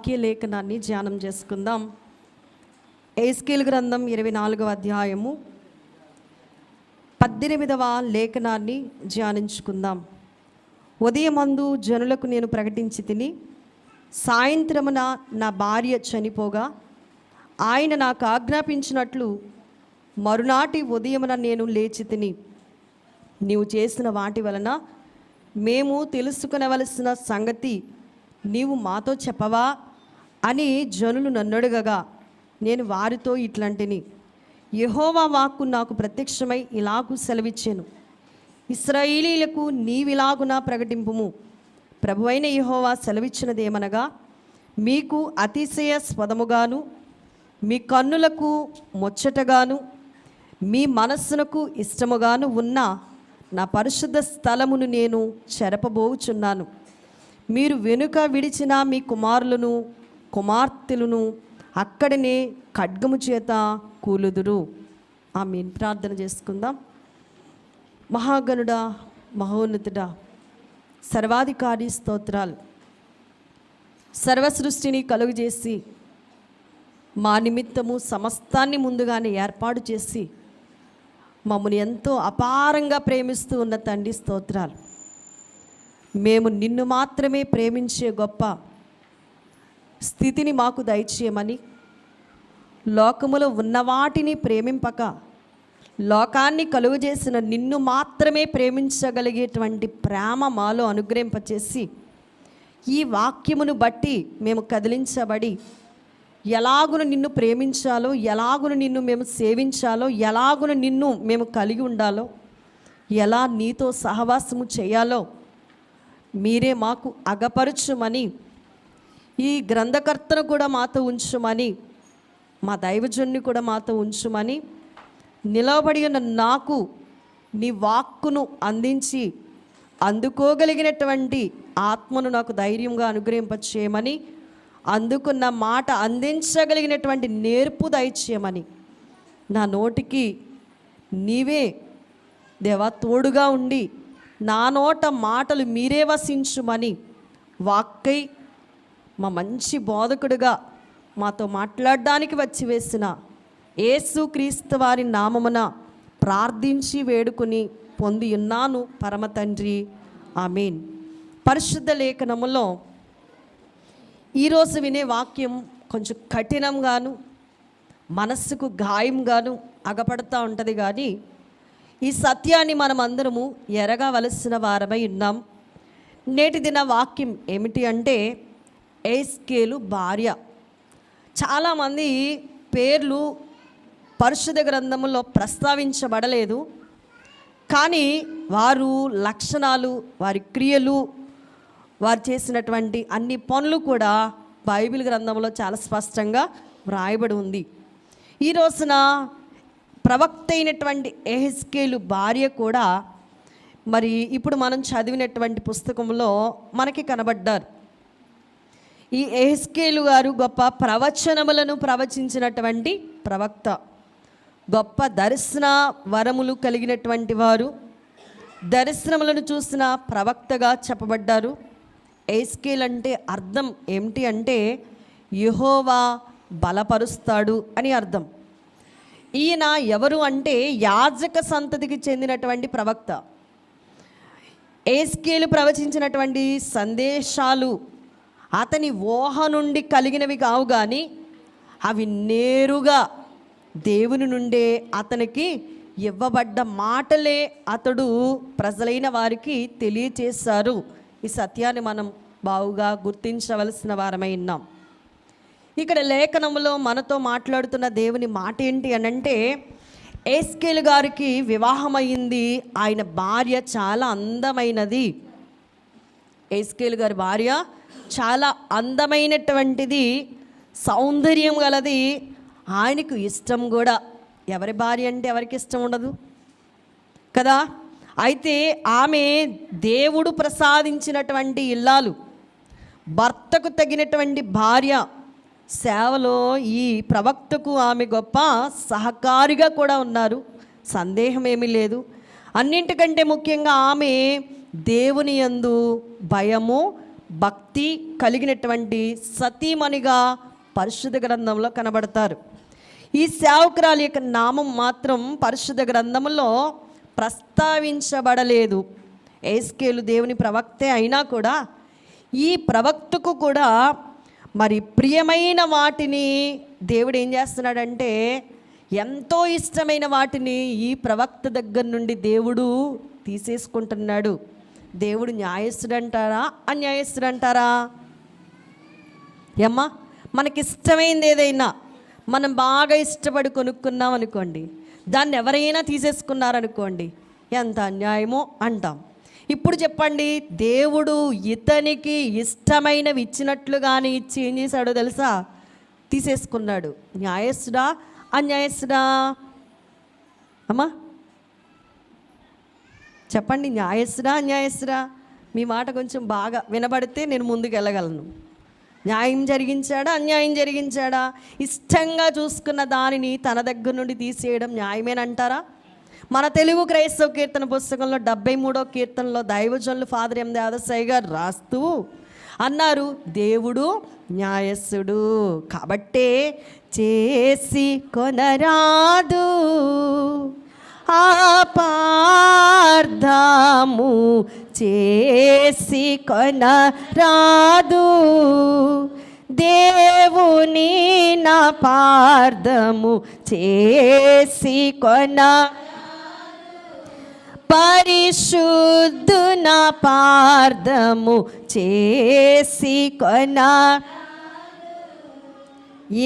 వాక్య లేఖనాన్ని ధ్యానం చేసుకుందాం. ఎహెజ్కేలు గ్రంథం 24వ అధ్యాయము 18వ లేఖనాన్ని ధ్యానించుకుందాం. ఉదయమందు జనులకు నేను ప్రకటించి తిని, సాయంత్రమున నా భార్య చనిపోగా ఆయన నాకు ఆజ్ఞాపించినట్లు మరునాటి ఉదయమున నేను లేచి తిని, నీవు చేసిన వాటి వలన మేము తెలుసుకునవలసిన సంగతి నీవు మాతో చెప్పవా అని జనులు నన్నడుగగా, నేను వారితో ఇట్లాంటిని, యెహోవా వాక్కు నాకు ప్రత్యక్షమై ఇలాగు సెలవిచ్చాను, ఇశ్రాయేలీయులకు నీవిలాగున ప్రకటింపుము, ప్రభువైన యెహోవా సెలవిచ్చినదేమనగా, మీకు అతిశయాస్పదముగాను మీ కన్నులకు ముచ్చటగాను మీ మనస్సునకు ఇష్టముగాను ఉన్న నా పరిశుద్ధ స్థలమును నేను చెరపబోచున్నాను. మీరు వెనుక విడిచిన మీ కుమారులను కుమార్తెలను అక్కడనే ఖడ్గము చేత కూలుదురు. ఆమేన్. ప్రార్థన చేసుకుందాం. మహాగణుడా, మహోన్నతుడా, సర్వాధికారి స్తోత్రాలు. సర్వసృష్టిని కలుగజేసి మా నిమిత్తము సమస్తాన్ని ముందుగానే ఏర్పాటు చేసి మమ్మల్ని ఎంతో అపారంగా ప్రేమిస్తూ ఉన్న తండ్రి స్తోత్రాలు. మేము నిన్ను మాత్రమే ప్రేమించే గొప్ప స్థితిని మాకు దయచేయమని, లోకములో ఉన్న వాటిని ప్రేమింపక లోకాన్ని కలుగజేసిన నిన్ను మాత్రమే ప్రేమించగలిగేటువంటి ప్రేమ మాలో అనుగ్రహింపచేసి, ఈ వాక్యమును బట్టి మేము కదిలించబడి ఎలాగును నిన్ను ప్రేమించాలో, ఎలాగును నిన్ను మేము సేవించాలో, ఎలాగును నిన్ను మేము కలిగి ఉండాలో, ఎలా నీతో సహవాసము చేయాలో మీరే మాకు అగపరచుమని, ఈ గ్రంథకర్తను కూడా మాతో ఉంచుమని, మా దైవజనుని కూడా మాతో ఉంచుమని, నిలబడి ఉన్న నాకు నీ వాక్కును అందించి అందుకోగలిగినటువంటి ఆత్మను నాకు ధైర్యంగా అనుగ్రహింపచేయమని, అందుకున్న మాట అందించగలిగినటువంటి నేర్పు దయచేయమని, నా నోటికి నీవే దేవా తోడుగా ఉండి నా నోట మాటలు మీరే వసించుమని, వాక్కై మా మంచి బోధకుడుగా మాతో మాట్లాడడానికి వచ్చి వేసిన యేసు క్రీస్తు వారి నామమున ప్రార్థించి వేడుకొని పొంది ఉన్నాను పరమ తండ్రి, ఆమేన్. పరిశుద్ధ లేఖనములో ఈరోజు వినే వాక్యం కొంచెం కఠినంగాను మనస్సుకు గాయంగాను అగపడతా ఉంటుంది. కానీ ఈ సత్యాన్ని మనం అందరము ఎరగవలసిన వారమై ఉన్నాం. నేటి దిన వాక్యం ఏమిటి అంటే, ఎహెజ్కేలు భార్య. చాలామంది పేర్లు పరిశుద్ధ గ్రంథంలో ప్రస్తావించబడలేదు, కానీ వారు లక్షణాలు, వారి క్రియలు, వారు చేసినటువంటి అన్ని పనులు కూడా బైబిల్ గ్రంథంలో చాలా స్పష్టంగా వ్రాయబడి ఉంది. ఈ రోజున ప్రవక్త అయినటువంటి ఎహెజ్కేలు భార్య కూడా మరి ఇప్పుడు మనం చదివినటువంటి పుస్తకంలో మనకి కనబడ్డారు. ఈ ఎహెజ్కేలు గారు గొప్ప ప్రవచనములను ప్రవచించినటువంటి ప్రవక్త, గొప్ప దర్శన వరములు కలిగినటువంటి వారు, దర్శనములను చూసిన ప్రవక్తగా చెప్పబడ్డారు. ఎహెజ్కేలు అంటే అర్థం ఏమిటి అంటే, యెహోవా బలపరుస్తాడు అని అర్థం. ఈయన ఎవరు అంటే యాజక సంతతికి చెందినటువంటి ప్రవక్త. ఎహెజ్కేలు ప్రవచించినటువంటి సందేశాలు అతని ఊహ నుండి కలిగినవి కావు, కానీ అవి నేరుగా దేవుని నుండే అతనికి ఇవ్వబడ్డ మాటలే అతడు ప్రజలైన వారికి తెలియచేశారు. ఈ సత్యాన్ని మనం బావుగా గుర్తించవలసిన వారమై ఉన్నాం. ఇక్కడ లేఖనంలో మనతో మాట్లాడుతున్న దేవుని మాట ఏంటి అనంటే, ఎహెజ్కేలు గారికి వివాహం అయ్యింది. ఆయన భార్య చాలా అందమైనది. ఎహెజ్కేలు గారి భార్య చాలా అందమైనటువంటిది, సౌందర్యం గలది, ఆయనకు ఇష్టం కూడా. ఎవరి భార్య అంటే ఎవరికి ఇష్టం ఉండదు కదా. అయితే ఆమె దేవుడు ప్రసాదించినటువంటి ఇల్లాలు, భర్తకు తగినటువంటి భార్య. సేవలో ఈ ప్రవక్తకు ఆమె గొప్ప సహకారిగా కూడా ఉన్నారు, సందేహం ఏమీ లేదు. అన్నింటికంటే ముఖ్యంగా ఆమె దేవుని యందు భయము భక్తి కలిగినటువంటి సతీమణిగా పరిశుద్ధ గ్రంథంలో కనబడతారు. ఈ సేవకురాలి యొక్క నామం మాత్రం పరిశుద్ధ గ్రంథంలో ప్రస్తావించబడలేదు. ఎస్కేలు దేవుని ప్రవక్తే అయినా కూడా ఈ ప్రవక్తకు కూడా మరి ప్రియమైన వాటిని దేవుడు ఏం చేస్తున్నాడంటే, ఎంతో ఇష్టమైన వాటిని ఈ ప్రవక్త దగ్గర నుండి దేవుడు తీసేసుకుంటున్నాడు. దేవుడు న్యాయస్తుడంటారా అన్యాయస్తుడంటారా? ఏమ్మా, మనకిష్టమైంది ఏదైనా మనం బాగా ఇష్టపడి కొనుక్కున్నాం అనుకోండి, దాన్ని ఎవరైనా తీసేసుకున్నారనుకోండి, ఎంత అన్యాయమో అంటాం. ఇప్పుడు చెప్పండి, దేవుడు ఇతనికి ఇష్టమైనవి ఇచ్చినట్లుగానే ఇచ్చి ఏం చేశాడో తెలుసా? తీసేసుకున్నాడు. న్యాయస్తుడా అన్యాయస్తుడా? అమ్మా చెప్పండి, న్యాయస్తుడా అన్యాయస్తుడా? మీ మాట కొంచెం బాగా వినబడితే నేను ముందుకు వెళ్ళగలను. న్యాయం జరిగించాడా అన్యాయం జరిగించాడా? ఇష్టంగా చూసుకున్న దానిని తన దగ్గర నుండి తీసేయడం న్యాయమేనంటారా? మన తెలుగు క్రైస్తవ కీర్తన పుస్తకంలో 73వ కీర్తనలో దైవజనులు ఫాదర్ ఎం దేవదాసయ్య గారు రాస్తూ అన్నారు, దేవుడు న్యాయస్తుడు కాబట్టే చేసి కొనరాదు ఆపార్థము, చేసి కొనరాదు దేవుని నా పార్థము, చేసి కొన పరిశుద్ధున పార్థము, చేసి కొన.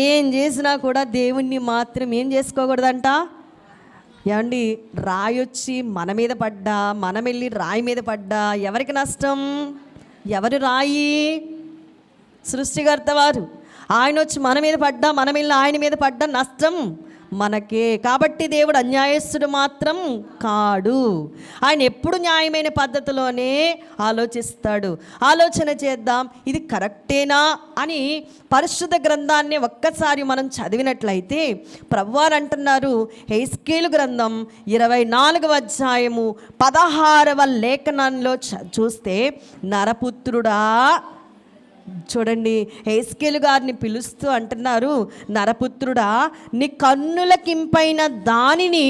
ఏం చేసినా కూడా దేవుణ్ణి మాత్రం ఏం చేసుకోకూడదంట. ఏమండి, రాయొచ్చి మన మీద పడ్డా, మనం వెళ్ళి రాయి మీద పడ్డా ఎవరికి నష్టం? ఎవరు రాయి? సృష్టికర్త వారు. ఆయన వచ్చి మన మీద పడ్డా, మనం వెళ్ళి ఆయన మీద పడ్డా నష్టం మనకే. కాబట్టి దేవుడు అన్యాయస్తుడు మాత్రం కాడు. ఆయన ఎప్పుడు న్యాయమైన పద్ధతిలోనే ఆలోచిస్తాడు. ఆలోచన చేద్దాం, ఇది కరెక్టేనా అని పరిశుద్ధ గ్రంథాన్ని ఒక్కసారి మనం చదివినట్లయితే ప్రభువారు అంటున్నారు, హెస్కేలు గ్రంథం 24వ అధ్యాయము 16వ లేఖనంలో చూస్తే, నరపుత్రుడా, చూడండి, హెస్కేలు గారిని పిలుస్తూ అంటున్నారు, నరపుత్రుడా, నీ కన్నులకింపైన దానిని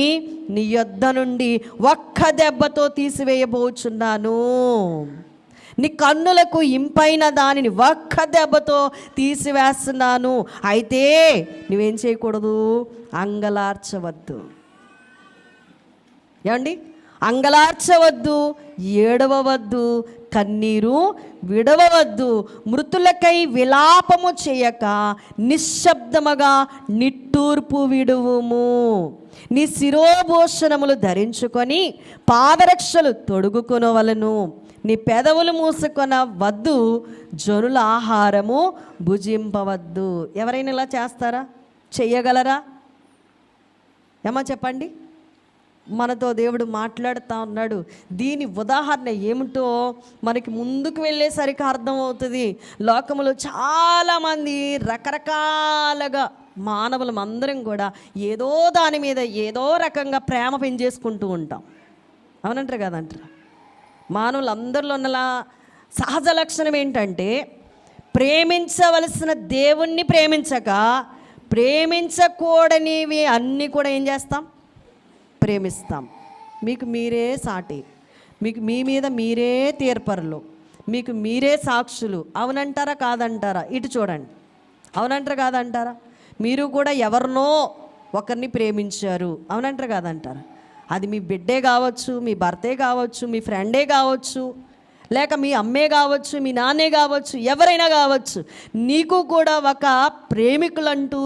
నీ యొద్ద నుండి ఒక్క దెబ్బతో తీసివేయబోచున్నాను. నీ కన్నులకు ఇంపైన దానిని ఒక్క దెబ్బతో తీసివేస్తున్నాను. అయితే నువ్వేం చేయకూడదు? అంగలార్చవద్దు. ఏమండి, అంగలార్చవద్దు, ఏడవవద్దు, కన్నీరు విడవవద్దు, మృతులకై విలాపము చేయక నిశ్శబ్దముగా నిట్టూర్పు విడువుము. నీ శిరోభూషణములు ధరించుకొని పాదరక్షలు తొడుగుకొనవలను. నీ పెదవులు మూసుకొన వద్దు, జనుల ఆహారము భుజింపవద్దు. ఎవరైనా ఇలా చేస్తారా? చెయ్యగలరా? ఏమా చెప్పండి. మనతో దేవుడు మాట్లాడుతూ ఉన్నాడు. దీని ఉదాహరణ ఏమిటో మనకి ముందుకు వెళ్ళేసరికి అర్థమవుతుంది. లోకములో చాలామంది రకరకాలుగా మానవులం అందరం కూడా ఏదో దాని మీద ఏదో రకంగా ప్రేమ పెంచేసుకుంటూ ఉంటాం. అవునంటారు కదంటారా? మానవులందరిలో ఉన్న సహజ లక్షణం ఏంటంటే, ప్రేమించవలసిన దేవుణ్ణి ప్రేమించక ప్రేమించకూడనివి అన్నీ కూడా ఏం చేస్తాం? ప్రేమిస్తాం. మీకు మీరే సాటి, మీకు మీ మీద మీరే తీర్పరులు, మీకు మీరే సాక్షులు. అవునంటారా కాదంటారా? ఇటు చూడండి. అవునంటారా కాదంటారా? మీరు కూడా ఎవరినో ఒకరిని ప్రేమించారు. అవునంటారా కాదంటారా? అది మీ బిడ్డే కావచ్చు, మీ భర్తే కావచ్చు, మీ ఫ్రెండే కావచ్చు, లేక మీ అమ్మే కావచ్చు, మీ నాన్నే కావచ్చు, ఎవరైనా కావచ్చు. నీకు కూడా ఒక ప్రేమికులంటూ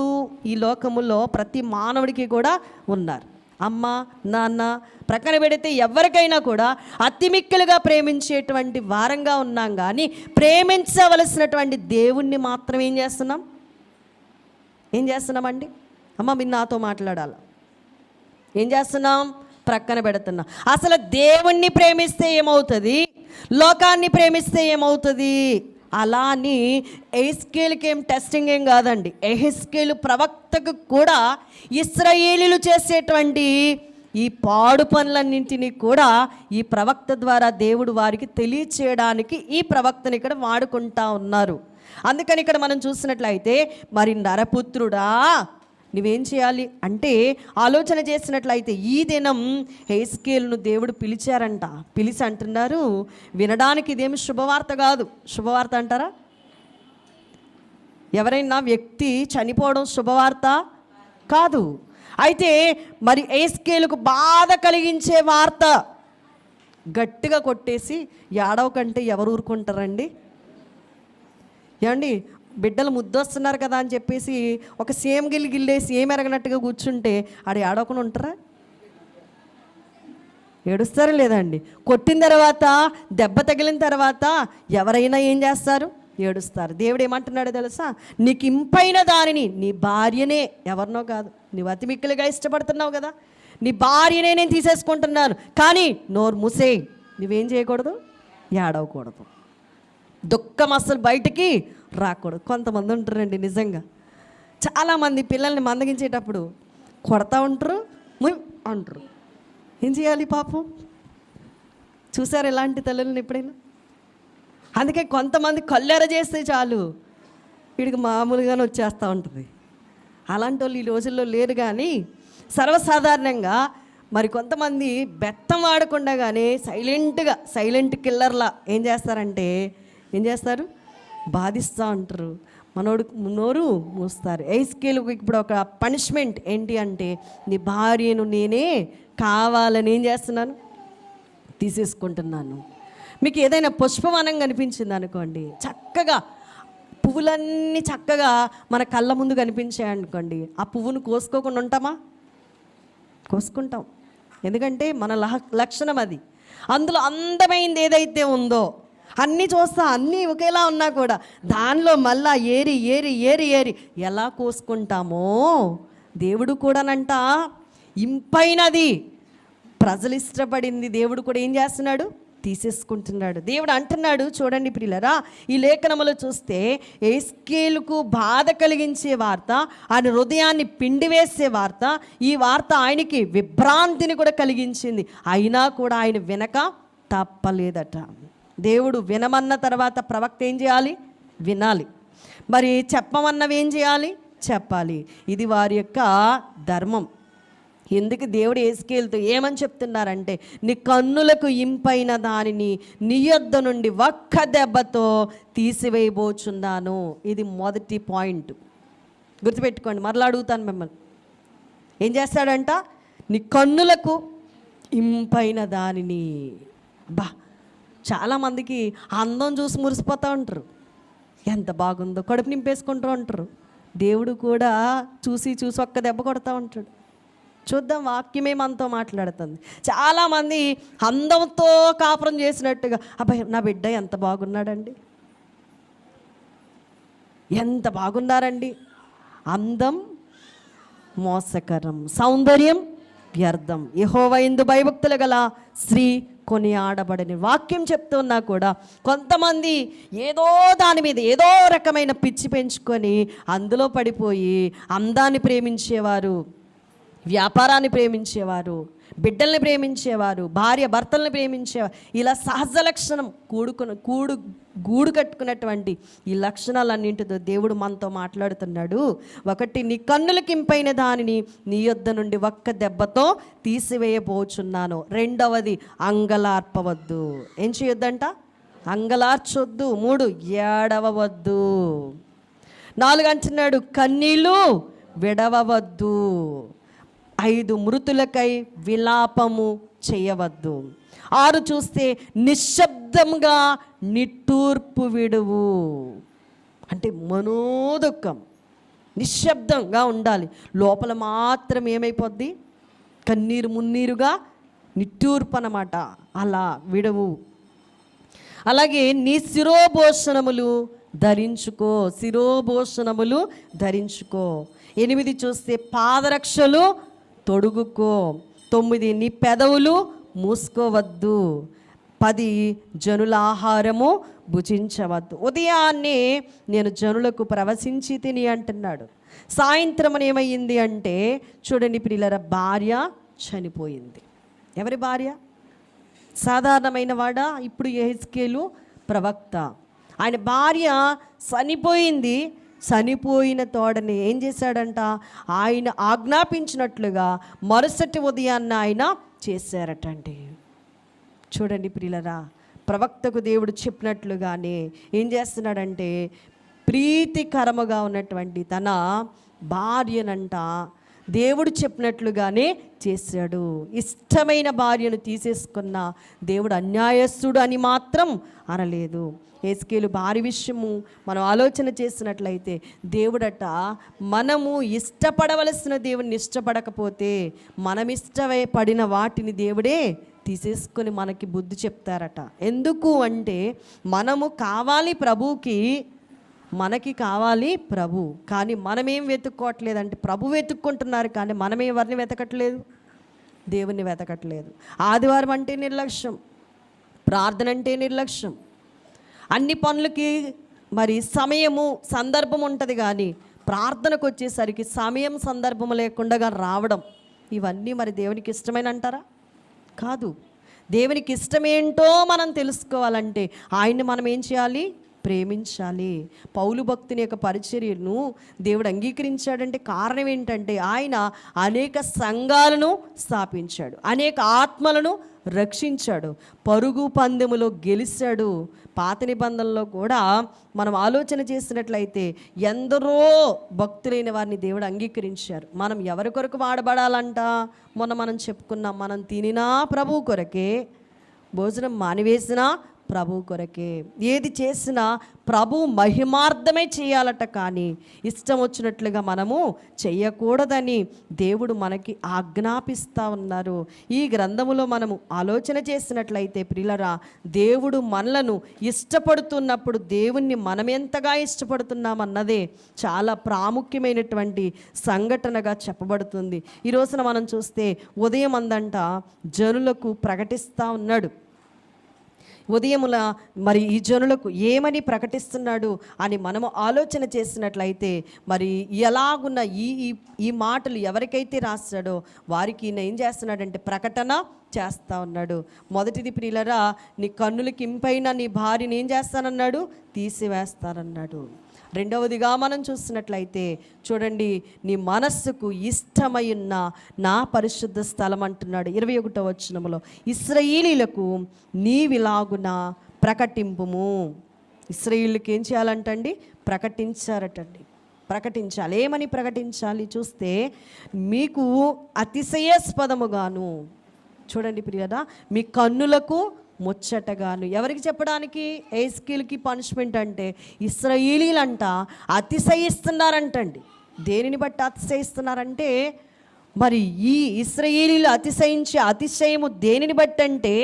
ఈ లోకములో ప్రతి మానవుడికి కూడా ఉన్నారు. అమ్మ, నాన్న ప్రక్కన పెడితే ఎవరికైనా కూడా అతిమిక్కలుగా ప్రేమించేటువంటి వారంగా ఉన్నాం. కానీ ప్రేమించవలసినటువంటి దేవుణ్ణి మాత్రం ఏం చేస్తున్నామండి? అమ్మ, మీరు నాతో మాట్లాడాలి. ఏం చేస్తున్నాం? ప్రక్కన పెడుతున్నాం. అసలు దేవుణ్ణి ప్రేమిస్తే ఏమవుతుంది? లోకాన్ని ప్రేమిస్తే ఏమవుతుంది? అలా అని ఎహెస్కేలుకి ఏం టెస్టింగ్ ఏం కాదండి. ఎహెస్కేలు ప్రవక్తకు కూడా ఇశ్రాయేలీయులు చేసేటువంటి ఈ పాడు పనులన్నింటినీ కూడా ఈ ప్రవక్త ద్వారా దేవుడు వారికి తెలియచేయడానికి ఈ ప్రవక్తని ఇక్కడ వాడుకుంటా ఉన్నారు. అందుకని ఇక్కడ మనం చూసినట్లయితే, మరి నరపుత్రుడా నువ్వేం చేయాలి అంటే, ఆలోచన చేసినట్లయితే ఈ దినం హెస్కేలును దేవుడు పిలిచారంట. పిలిచి అంటున్నారు, వినడానికి ఇదేమి శుభవార్త కాదు. శుభవార్త అంటారా? ఎవరైనా వ్యక్తి చనిపోవడం శుభవార్త కాదు. అయితే మరి హెస్కేలుకు బాధ కలిగించే వార్త. గట్టిగా కొట్టేసి ఏడవ కంటే ఎవరు ఊరుకుంటారండి? ఏమండి, బిడ్డలు ముద్దొస్తున్నారు కదా అని చెప్పేసి ఒక సేమ్ గిల్లేసి ఏం ఎరగనట్టుగా కూర్చుంటే ఆడ ఏడవకుండా ఉంటారా? ఏడుస్తారా లేదండి? కొట్టిన తర్వాత, దెబ్బ తగిలిన తర్వాత ఎవరైనా ఏం చేస్తారు? ఏడుస్తారు. దేవుడు ఏమంటున్నాడో తెలుసా? నీకు ఇంపైన దానిని, నీ భార్యనే, ఎవరినో కాదు, నువ్వు అతి మిక్కిలిగా ఇష్టపడుతున్నావు కదా, నీ భార్యనే నేను తీసేసుకుంటున్నాను, కానీ నోరు మూసేయి. నువ్వేం చేయకూడదు? ఏడవకూడదు. దుఃఖం అసలు బయటికి రాకూడదు. కొంతమంది ఉంటారండి నిజంగా, చాలామంది పిల్లల్ని మందగించేటప్పుడు కొడతా ఉంటారు, అంటారు. ఏం చేయాలి పాపం? చూసారు ఇలాంటి తల్లులను ఎప్పుడైనా? అందుకే కొంతమంది కళ్ళెర చేస్తే చాలు వీడికి మామూలుగానే వచ్చేస్తూ ఉంటుంది. అలాంటి వాళ్ళు ఈ రోజుల్లో లేరు. కానీ సర్వసాధారణంగా మరి కొంతమంది బెత్తం వాడకుండా కానీ సైలెంట్ కిల్లర్లా ఏం చేస్తారు? బాధిస్తూ ఉంటారు. మనోడు నోరు మూస్తారు. హెస్కేలుకు ఇప్పుడు ఒక పనిష్మెంట్ ఏంటి అంటే, నీ భార్యను నేనే కావాలని ఏం చేస్తున్నాను? తీసేసుకుంటున్నాను. మీకు ఏదైనా పుష్పవనం కనిపించింది అనుకోండి, చక్కగా పువ్వులన్నీ చక్కగా మన కళ్ళ ముందు కనిపించాయి అనుకోండి, ఆ పువ్వును కోసుకోకుండా ఉంటామా? కోసుకుంటాం. ఎందుకంటే మన లక్షణం అది. అందులో అందమైంది ఏదైతే ఉందో, అన్నీ చూస్తా, అన్నీ ఒకేలా ఉన్నా కూడా దానిలో మళ్ళా ఏరి ఎలా కోసుకుంటామో, దేవుడు కూడానంట ఇంపైనది, ప్రజలు ఇష్టపడింది దేవుడు కూడా ఏం చేస్తున్నాడు? తీసేసుకుంటున్నాడు. దేవుడు అంటున్నాడు, చూడండి ప్రియులారా, ఈ లేఖనములో చూస్తే హెస్కేలుకు బాధ కలిగించే వార్త, ఆయన హృదయాన్ని పిండివేసే వార్త, ఈ వార్త ఆయనకి విభ్రాంతిని కూడా కలిగించింది. అయినా కూడా ఆయన వినక తప్పలేదట. దేవుడు వినమన్న తర్వాత ప్రవక్త ఏం చేయాలి? వినాలి. మరి చెప్పమన్నవి ఏం చేయాలి? చెప్పాలి. ఇది వారి యొక్క ధర్మం. ఎందుకు దేవుడు హెస్కేలుతో ఏమని చెప్తున్నారంటే, నీ కన్నులకు ఇంపైన దానిని నీ యొద్ద నుండి ఒక్క దెబ్బతో తీసివేయబోచున్నాను. ఇది మొదటి పాయింట్, గుర్తుపెట్టుకోండి. మరలా అడుగుతాను మిమ్మల్ని, ఏం చేస్తాడంట? నీ కన్నులకు ఇంపైన దానిని. చాలామందికి అందం చూసి మురిసిపోతూ ఉంటారు, ఎంత బాగుందో కడుపు నింపేసుకుంటూ ఉంటారు. దేవుడు కూడా చూసి ఒక్క దెబ్బ కొడతా ఉంటాడు. చూద్దాం, వాక్యమే మనతో మాట్లాడుతుంది. చాలామంది అందంతో కాపురం చేసినట్టుగా, అబ్బాయి నా బిడ్డ ఎంత బాగున్నాడండి, ఎంత బాగున్నారండి. అందం మోసకరం, సౌందర్యం వ్యర్థం, యెహోవా యందు భయభక్తులు గల స్త్రీ కొనియాడబడని వాక్యం చెప్తున్నా కూడా కొంతమంది ఏదో దాని మీద ఏదో రకమైన పిచ్చి పెంచుకొని అందులో పడిపోయి అందాన్ని ప్రేమించేవారు, వ్యాపారాన్ని ప్రేమించేవారు, బిడ్డల్ని ప్రేమించేవారు, భార్య భర్తల్ని ప్రేమించేవారు. ఇలా సహజ లక్షణం గూడు కట్టుకున్నటువంటి ఈ లక్షణాలన్నింటితో దేవుడు మనతో మాట్లాడుతున్నాడు. ఒకటి, నీ కన్నులకి ఇంపైన దానిని నీ యొద్ద నుండి ఒక్క దెబ్బతో తీసివేయబోచున్నాను. రెండవది, అంగలార్పవద్దు. ఏం చేయొద్దంట? అంగలార్చొద్దు. 3, ఏడవవద్దు. 4 అంటున్నాడు, కన్నీళ్ళు విడవవద్దు. 5, మృతులకై విలాపము చేయవద్దు. 6 చూస్తే నిశ్శబ్దంగా నిట్టూర్పు విడువు. అంటే మనోదుఖం, నిశ్శబ్దంగా ఉండాలి. లోపల మాత్రం ఏమైపోద్ది? కన్నీరు మున్నీరుగా నిట్టూర్పు అన్నమాట. అలా విడువు. అలాగే నీ శిరోభూషణములు ధరించుకో. శిరోభూషణములు ధరించుకో. 8 చూస్తే పాదరక్షలు తొడుగుకో. 9, నీ పెదవులు మూసుకోవద్దు. 10, జనుల ఆహారము భుజించవద్దు. ఉదయాన్నే నేను జనులకు ప్రవశించి తిని అంటున్నాడు. సాయంత్రం ఏమయ్యింది అంటే, చూడండి ప్రియులారా, భార్య చనిపోయింది. ఎవరి భార్య? సాధారణమైన వాడా? ఇప్పుడు యెహెజ్కేలు ప్రవక్త, ఆయన భార్య చనిపోయింది. చనిపోయిన తోడని ఏం చేశాడంట? ఆయన ఆజ్ఞాపించినట్లుగా మరుసటి ఉదయాన్న ఆయన చేశారటండి. చూడండి ప్రియులరా, ప్రవక్తకు దేవుడు చెప్పినట్లుగానే ఏం చేస్తున్నాడంటే ప్రీతికరముగా ఉన్నటువంటి తన భార్యనంట దేవుడు చెప్పినట్లుగానే చేశాడు. ఇష్టమైన భార్యను తీసేసుకున్న దేవుడు అన్యాయస్తుడు అని మాత్రం అనలేదు. యెహెజ్కేలు భార్య విషయము మనం ఆలోచన చేసినట్లయితే దేవుడట మనము ఇష్టపడవలసిన దేవుని ఇష్టపడకపోతే మనం ఇష్టపడిన వాటిని దేవుడే తీసేసుకొని మనకి బుద్ధి చెప్తారట. ఎందుకు అంటే మనము కావాలి ప్రభువుకి, మనకి కావాలి ప్రభు, కానీ మనమేం వెతుక్కోవట్లేదంటే ప్రభు వెతుక్కుంటున్నారు, కానీ మనమే ఎవరిని వెతకట్లేదు? దేవుణ్ణి వెతకట్లేదు. ఆదివారం అంటే నిర్లక్ష్యం, ప్రార్థన అంటే నిర్లక్ష్యం, అన్ని పనులకి మరి సమయము సందర్భం ఉంటుంది, కానీ ప్రార్థనకు వచ్చేసరికి సమయం సందర్భం లేకుండా రావడం, ఇవన్నీ మరి దేవునికి ఇష్టమైన అంటారా? కాదు. దేవునికి ఇష్టమేంటో మనం తెలుసుకోవాలంటే ఆయన్ని మనం ఏం చేయాలి? ప్రేమించాలి. పౌలు భక్తుని యొక్క పరిచర్యను దేవుడు అంగీకరించాడంటే కారణం ఏంటంటే ఆయన అనేక సంఘాలను స్థాపించాడు, అనేక ఆత్మలను రక్షించాడు, పరుగు పందెములో గెలిచాడు. పాత నిబంధనలో కూడా మనం ఆలోచన చేసినట్లయితే ఎందరో భక్తులైన వారిని దేవుడు అంగీకరించారు. మనం ఎవరి కొరకు వాడబడాలంట? మొన్న మనం చెప్పుకున్నాం, మనం తినినా ప్రభు కొరకే, భోజనం మానివేసినా ప్రభు కొరకే, ఏది చేసినా ప్రభు మహిమార్థమే చేయాలట, కానీ ఇష్టం వచ్చినట్లుగా మనము చెయ్యకూడదని దేవుడు మనకి ఆజ్ఞాపిస్తూ ఉన్నారు. ఈ గ్రంథములో మనము ఆలోచన చేసినట్లయితే ప్రియులరా, దేవుడు మనలను ఇష్టపడుతున్నప్పుడు దేవుణ్ణి మనం ఎంతగా ఇష్టపడుతున్నామన్నదే చాలా ప్రాముఖ్యమైనటువంటి సంఘటనగా చెప్పబడుతుంది. ఈ రోజున మనం చూస్తే ఉదయం అందంట జనులకు ప్రకటిస్తూ ఉన్నాడు. ఉదయముల మరి ఈ జనులకు ఏమని ప్రకటిస్తున్నాడు అని మనము ఆలోచన చేసినట్లయితే మరి ఎలాగున్న ఈ మాటలు ఎవరికైతే రాస్తాడో వారికి ఈయన ఏం చేస్తున్నాడంటే ప్రకటన చేస్తూ ఉన్నాడు. మొదటిది ప్రియులరా, నీ కన్నులకి ఇంపైన నీ భార్యని ఏం చేస్తానన్నాడు? తీసివేస్తానన్నాడు. రెండవదిగా మనం చూసినట్లయితే చూడండి, నీ మనస్సుకు ఇష్టమైన నా పరిశుద్ధ స్థలం అంటున్నాడు 21వ వచనములో. ఇశ్రాయేలీయులకు నీవిలాగున ప్రకటింపుము. ఇశ్రాయేలీయులకు ఏం చేయాలంటండి? ప్రకటించారటండి. ప్రకటించాలి. ఏమని ప్రకటించాలి చూస్తే, మీకు అతిశయాస్పదముగాను, చూడండి ప్రియదా, మీ కన్నులకు ముచ్చటగాను. ఎవరికి చెప్పడానికి? యెహెజ్కేలుకి పనిష్మెంట్ అంటే ఇశ్రాయేలీలంట అతిశయిస్తున్నారంటండి. దేనిని బట్టి అతిశయిస్తున్నారంటే, మరి ఈ ఇశ్రాయేలీలు అతిశయించే అతిశయము దేనిని బట్టి అంటే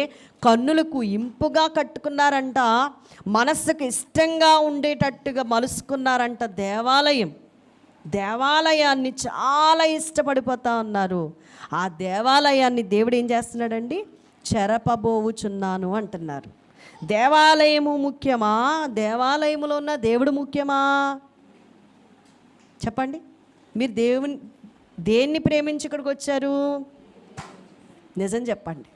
కన్నులకు ఇంపుగా కట్టుకున్నారంట, మనస్సుకు ఇష్టంగా ఉండేటట్టుగా మలుసుకున్నారంట. దేవాలయాన్ని చాలా ఇష్టపడిపోతా ఉన్నారు. ఆ దేవాలయాన్ని దేవుడు ఏం చేస్తున్నాడండి? చెరపబోవుచున్నాను అంటున్నారు. దేవాలయము ముఖ్యమా? దేవాలయములో ఉన్న దేవుడు ముఖ్యమా? చెప్పండి. మీరు దేన్ని ప్రేమించి ఇక్కడికి వచ్చారు? నిజం చెప్పండి.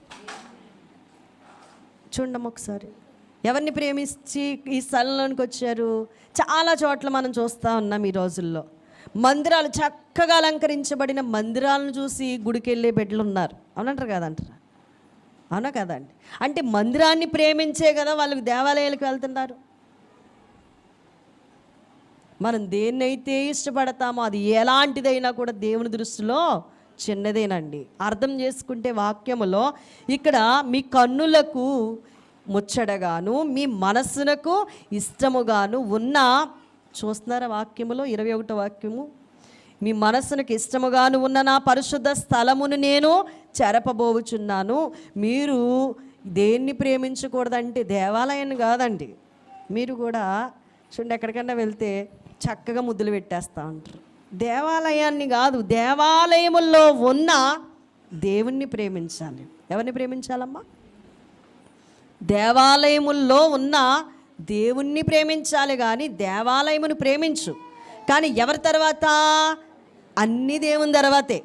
చూడండి ఒకసారి, ఎవరిని ప్రేమించి ఈ స్థలంలోనికి వచ్చారు? చాలా చోట్ల మనం చూస్తూ ఉన్నాం ఈ రోజుల్లో. మందిరాలు చక్కగా అలంకరించబడిన మందిరాలను చూసి గుడికి వెళ్ళే బిడ్డలు ఉన్నారు. అవునంటారు కదంటారా? అవునా కదండి? అంటే మందిరాన్ని ప్రేమించే కదా వాళ్ళకి దేవాలయాలకు వెళ్తున్నారు. మనం దేన్నైతే ఇష్టపడతామో అది ఎలాంటిదైనా కూడా దేవుని దృష్టిలో చిన్నదేనండి. అర్థం చేసుకుంటే వాక్యములో ఇక్కడ మీ కన్నులకు ముచ్చటగాను మీ మనస్సునకు ఇష్టముగాను ఉన్న, చూస్తున్నారా వాక్యములో 21వ వాక్యము, మీ మనస్సునికి ఇష్టముగాను ఉన్న నా పరిశుద్ధ స్థలమును నేను చెరపబోవుచున్నాను. మీరు దేన్ని ప్రేమించకూడదంటే దేవాలయాన్ని కాదండి. మీరు కూడా చూడండి, ఎక్కడికన్నా వెళ్తే చక్కగా ముద్దులు పెట్టేస్తూ ఉంటారు. దేవాలయాన్ని కాదు, దేవాలయముల్లో ఉన్న దేవుణ్ణి ప్రేమించాలి. ఎవరిని ప్రేమించాలమ్మా? దేవాలయముల్లో ఉన్న దేవుణ్ణి ప్రేమించాలి, కానీ దేవాలయమును ప్రేమించు. కానీ ఎవరి తర్వాత? అన్ని దేవుని తర్వాతే.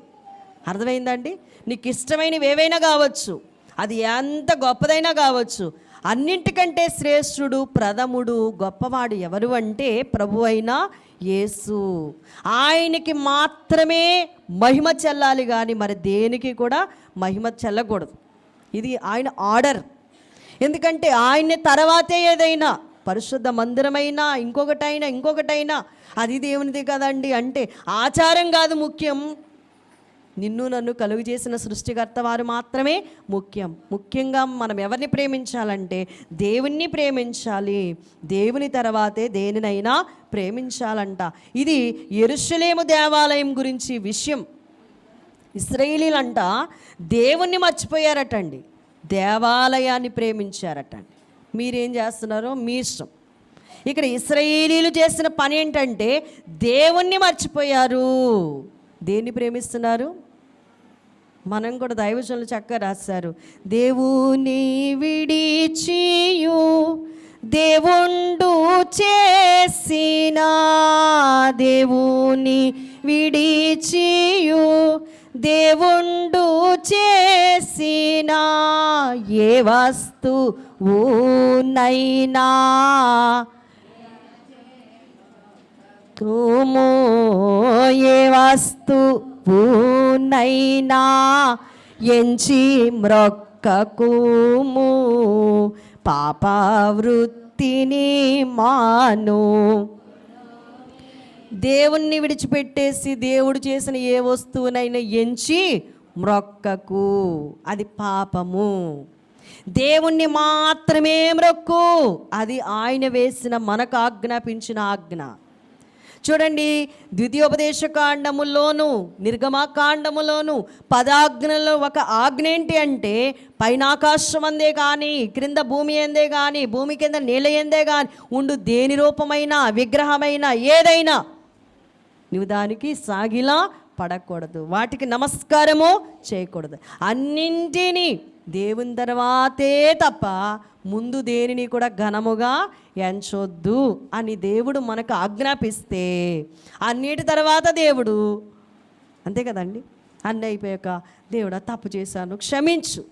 అర్థమైందండి? నీకు ఇష్టమైనవి ఏవైనా కావచ్చు, అది ఎంత గొప్పదైనా కావచ్చు, అన్నింటికంటే శ్రేష్ఠుడు, ప్రథముడు, గొప్పవాడు ఎవరు అంటే ప్రభు అయిన యేసు. ఆయనకి మాత్రమే మహిమ చెల్లాలి, కానీ మరి దేనికి కూడా మహిమ చెల్లకూడదు. ఇది ఆయన ఆర్డర్. ఎందుకంటే ఆయన తర్వాతే ఏదైనా పరిశుద్ధ మందిరమైనా ఇంకొకటైనా అది దేవునిది కదండి. అంటే ఆచారం కాదు ముఖ్యం, నిన్ను నన్ను కలుగు చేసిన సృష్టికర్త వారు మాత్రమే ముఖ్యం. ముఖ్యంగా మనం ఎవరిని ప్రేమించాలంటే దేవుణ్ణి ప్రేమించాలి. దేవుని తర్వాతే దేనినైనా ప్రేమించాలంట. ఇది యెరూషలేము దేవాలయం గురించి విషయం. ఇశ్రాయేలీలంట దేవుణ్ణి మర్చిపోయారటండి, దేవాలయాన్ని ప్రేమించారటండి. మీరేం చేస్తున్నారో మీ ఇష్టం. ఇక్కడ ఇశ్రాయేలీలు చేసిన పని ఏంటంటే దేవుణ్ణి మర్చిపోయారు. దేన్ని ప్రేమిస్తున్నారు? మనం కూడా దైవజనులు చక్కగా రాశారు. దేవుని విడిచియు దేవుండు చేసిన, దేవుని విడిచియు దేవుండు చేసిన ఏ వస్తువునైనా తుము ఏ వస్తువునైనా ఎంచి మ్రొక్కకుము, పాపవృత్తిని మాను. దేవుణ్ణి విడిచిపెట్టేసి దేవుడు చేసిన ఏ వస్తువునైనా ఎంచి మ్రొక్కకు, అది పాపము. దేవుణ్ణి మాత్రమే మ్రొక్కు, అది ఆయన వేసిన మనకు ఆజ్ఞాపించిన ఆజ్ఞ. చూడండి, ద్వితీయోపదేశకాండములోను నిర్గమకాండములోను 10 ఆజ్ఞలలో ఒక ఆజ్ఞ ఏంటి అంటే పైన ఆకాశం అందే కానీ, క్రింద భూమి ఎందే కానీ, భూమి కింద నీళ్ళ ఎందే కానీ ఉండు దేని రూపమైన విగ్రహమైన ఏదైనా నువ్వు దానికి సాగిలా పడకూడదు, వాటికి నమస్కారము చేయకూడదు. అన్నింటినీ దేవుని తర్వాతే తప్ప ముందు దేనిని కూడా ఘనముగా ఎంచొద్దు అని దేవుడు మనకు ఆజ్ఞాపిస్తే, అన్నిటి తర్వాత దేవుడు అంతే కదండి, అన్నీ అయిపోయాక దేవుడా తప్పు చేశాను క్షమించు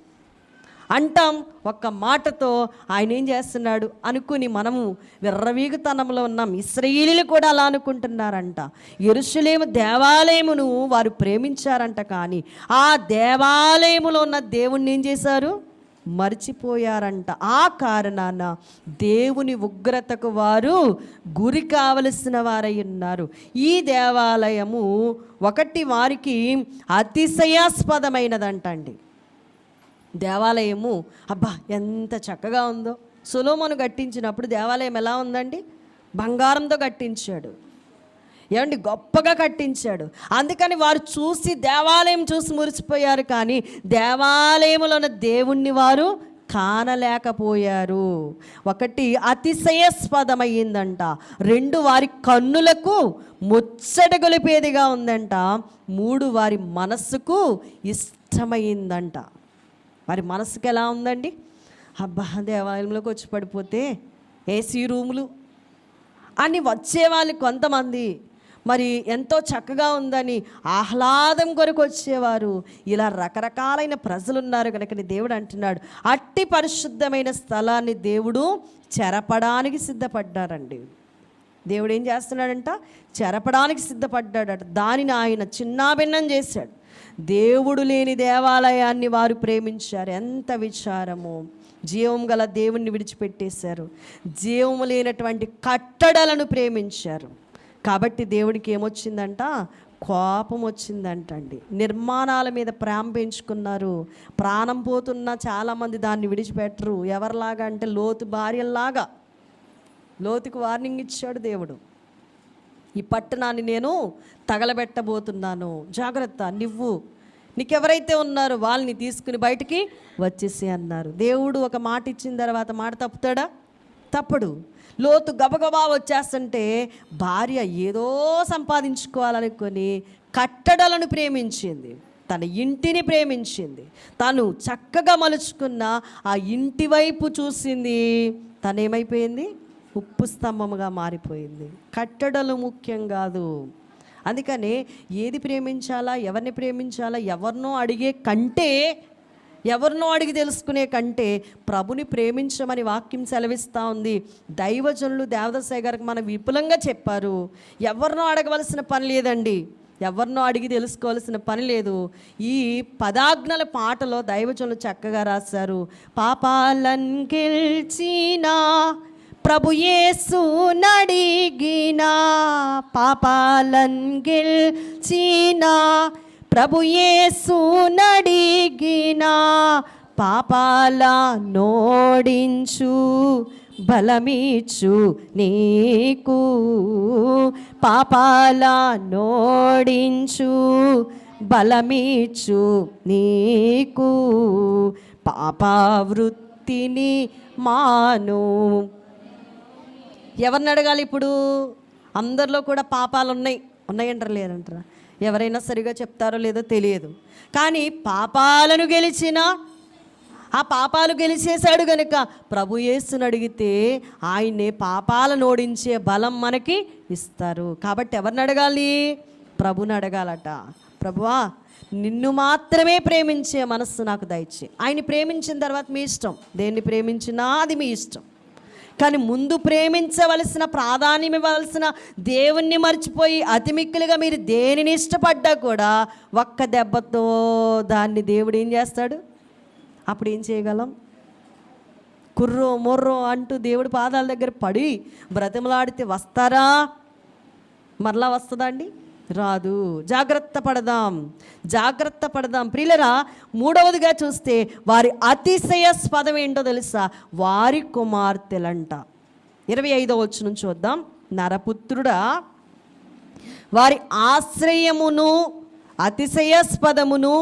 అంటాం. ఒక్క మాటతో ఆయన ఏం చేస్తున్నాడు అనుకుని మనము విర్రవీగుతనంలో ఉన్నాం. ఇశ్రాయేలీలు కూడా అలా అనుకుంటున్నారంట. యెరూషలేము దేవాలయమును వారు ప్రేమించారంట, కానీ ఆ దేవాలయములో ఉన్న దేవుణ్ణి ఏం చేశారు? మర్చిపోయారంట. ఆ కారణాన దేవుని ఉగ్రతకు వారు గురి కావలసిన వారై ఉన్నారు. ఈ దేవాలయము ఒకటి వారికి అతిశయాస్పదమైనదంటండి. దేవాలయము అబ్బా ఎంత చక్కగా ఉందో. సొలొమోను కట్టించినప్పుడు దేవాలయం ఎలా ఉందండి? బంగారంతో కట్టించాడు, ఏమండి, గొప్పగా కట్టించాడు. అందుకని వారు చూసి దేవాలయం చూసి మురిసిపోయారు, కానీ దేవాలయంలో ఉన్న దేవుణ్ణి వారు కానలేకపోయారు. ఒకటి అతిశయాస్పదమైందంట, 2 వారి కన్నులకు ముచ్చట గొలిపేదిగా ఉందంట, 3 వారి మనస్సుకు ఇష్టమైందంట. వారి మనసుకు ఎలా ఉందండి? అబ్బా దేవాలయంలోకి వచ్చి పడిపోతే ఏసీ రూములు అని వచ్చేవాళ్ళు కొంతమంది, మరి ఎంతో చక్కగా ఉందని ఆహ్లాదం కొరకు వచ్చేవారు. ఇలా రకరకాలైన ప్రజలు ఉన్నారు. కనుక దేవుడు అంటున్నాడు, అట్టి పరిశుద్ధమైన స్థలాన్ని దేవుడు చెరపడానికి సిద్ధపడ్డారండి. దేవుడు ఏం చేస్తున్నాడంట? చెరపడానికి సిద్ధపడ్డాడట. దానిని ఆయన చిన్నాభిన్నం చేశాడు. దేవుడు లేని దేవాలయాన్ని వారు ప్రేమించారు. ఎంత విచారము! జీవం గల దేవుణ్ణి విడిచిపెట్టేశారు, జీవము లేనటువంటి కట్టడలను ప్రేమించారు. కాబట్టి దేవుడికి ఏమొచ్చిందంట? కోపం వచ్చిందంటండి. నిర్మాణాల మీద ప్రేమ పెంచుకున్నారు. ప్రాణం పోతున్నా చాలామంది దాన్ని విడిచిపెట్టరు. ఎవరిలాగా అంటే లోతు భార్యల్లాగా. లోతుకు వార్నింగ్ ఇచ్చాడు దేవుడు, ఈ పట్టణాన్ని నేను తగలబెట్టబోతున్నాను, జాగ్రత్త, నీకెవరైతే ఉన్నారో వాళ్ళని తీసుకుని బయటికి వచ్చేసి అన్నారు. దేవుడు ఒక మాట ఇచ్చిన తర్వాత మాట తప్పుతాడా? తప్పడు. లోతు గబగబా వచ్చేస్తుంటే భార్య ఏదో సంపాదించుకోవాలనుకొని కట్టడలను ప్రేమించింది, తన ఇంటిని ప్రేమించింది, తను చక్కగా మలుచుకున్న ఆ ఇంటి వైపు చూసింది. తనేమైపోయింది? ఉప్పు స్తంభముగా మారిపోయింది. కట్టడలు ముఖ్యం కాదు, అందుకని ఏది ప్రేమించాలా, ఎవరిని ప్రేమించాలా, ఎవరినో అడిగే కంటే, ఎవరినో అడిగి తెలుసుకునే కంటే ప్రభుని ప్రేమించమని వాక్యం సెలవిస్తూ ఉంది. దైవజనులు దేవదాసయ్య గారికి మనం విపులంగా చెప్పారు. ఎవరినో అడగవలసిన పని లేదండి, ఎవరినో అడిగి తెలుసుకోవాల్సిన పని లేదు. ఈ 10 ఆజ్ఞల పాటలో దైవజనులు చక్కగా రాశారు. పాపాలను గెలిచిన ప్రభు యేసు నడిగిన, పాపాలను గెలిచిన ప్రభు యేసు నడిగిన, పాపాల నోడించు బలమిచ్చు నీకు, పాపాల నోడించు బలమిచ్చు నీకు, పాపవృత్తిని మాను. ఎవరిని అడగాలి ఇప్పుడు? అందరిలో కూడా పాపాలు ఉన్నాయంటారా లేదంటారా? ఎవరైనా సరిగా చెప్తారో లేదో తెలియదు. కానీ పాపాలను గెలిచిన, ఆ పాపాలు గెలిచేశాడు కనుక ప్రభు యేసుని అడిగితే ఆయన్నే పాపాలను ఓడించే బలం మనకి ఇస్తారు. కాబట్టి ఎవరిని అడగాలి? ప్రభుని అడగాలట. ప్రభువా, నిన్ను మాత్రమే ప్రేమించే మనస్సు నాకు దయచే. ఆయన్ని ప్రేమించిన తర్వాత మీ ఇష్టం, దేన్ని ప్రేమించినా అది మీ ఇష్టం. కానీ ముందు ప్రేమించవలసిన, ప్రాధాన్యం ఇవ్వవలసిన దేవుణ్ణి మర్చిపోయి అతిమిక్కులుగా మీరు దేనిని ఇష్టపడ్డా కూడా ఒక్క దెబ్బతో దాన్ని దేవుడు ఏం చేస్తాడు? అప్పుడు ఏం చేయగలం? కుర్రో మొర్రో అంటూ దేవుడి పాదాల దగ్గర పడి బ్రతిమలాడితే వస్తారా? మరలా వస్తుందా అండి? రాదు. జాగ్రత్త పడదాం, జాగ్రత్త పడదాం ప్రియులరా. 3వదిగా చూస్తే వారి అతిశయాస్పదం ఏంటో తెలుసా? వారి కుమార్తెలంట. 25వ వచనం చూద్దాం. నరపుత్రుడా, వారి ఆశ్రయమును అతిశయాస్పదమును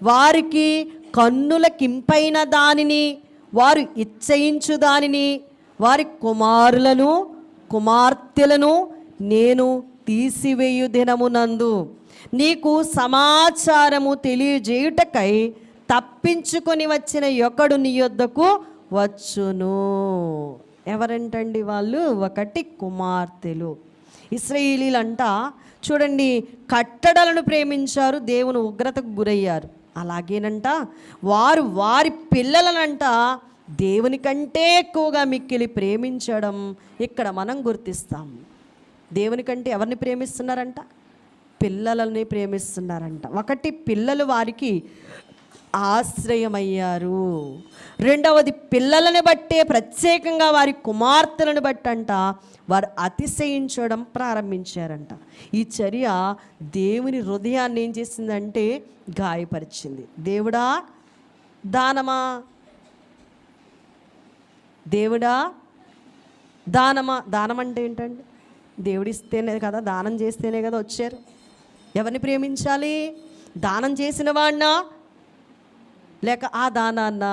వారికి కన్నులకింపైన దానిని వారు ఇచ్చయించు దానిని వారి కుమారులను కుమార్తెలను నేను తీసివేయు దినమునందు నీకు సమాచారము తెలియజేయుటకై తప్పించుకొని వచ్చిన ఒకడు నీ యొద్దకు వచ్చును. ఎవరంటండి వాళ్ళు? 1 కుమార్తెలు. ఇశ్రాయేలీలంట చూడండి, కట్టడలను ప్రేమించారు, దేవుని ఉగ్రతకు గురయ్యారు. అలాగేనంట వారు వారి పిల్లలనంట దేవుని కంటే ఎక్కువగా మిక్కిలి ప్రేమించడం ఇక్కడ మనం గుర్తిస్తాం. దేవుని కంటే ఎవరిని ప్రేమిస్తున్నారంట? పిల్లలని ప్రేమిస్తున్నారంట. 1 పిల్లలు వారికి ఆశ్రయమయ్యారు. 2వది పిల్లలను బట్టే ప్రత్యేకంగా వారి కుమార్తెలను బట్టంట వారు అతిశయించడం ప్రారంభించారంట. ఈ చర్య దేవుని హృదయాన్ని ఏం చేసిందంటే గాయపరిచింది. దేవుడా దానమా, దేవుడా దానమా. దానం అంటే ఏంటండి? దేవుడిస్తేనే కదా, దానం చేస్తేనే కదా వచ్చారు. ఎవరిని ప్రేమించాలి? దానం చేసిన వాడినా లేక ఆ దానాన్న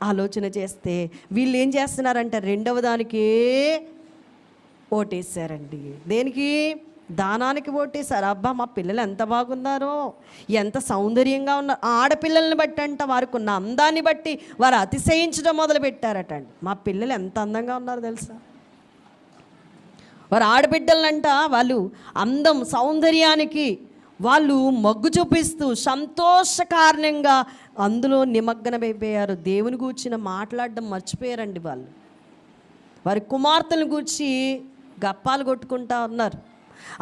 ఆలోచన చేస్తే వీళ్ళు ఏం చేస్తున్నారంటే 2వ దానికే ఓటేశారండి. దేనికి? దానానికి ఓటేశారు. అబ్బా మా పిల్లలు ఎంత బాగున్నారో, ఎంత సౌందర్యంగా ఉన్నారు. ఆడపిల్లల్ని బట్టి అంట వారికి ఉన్న అందాన్ని బట్టి వారు అతిశయించడం మొదలు పెట్టారటండి. మా పిల్లలు ఎంత అందంగా ఉన్నారో తెలుసా? వారు ఆడబిడ్డలనంట వాళ్ళు అందం సౌందర్యానికి వాళ్ళు మొగ్గు చూపిస్తూ సంతోషకారణంగా అందులో నిమగ్నమైపోయారు. దేవుని గూర్చిన మాట్లాడడం మర్చిపోయారండి వాళ్ళు. వారి కుమార్తెలను గూర్చి గప్పాలు కొట్టుకుంటా ఉన్నారు.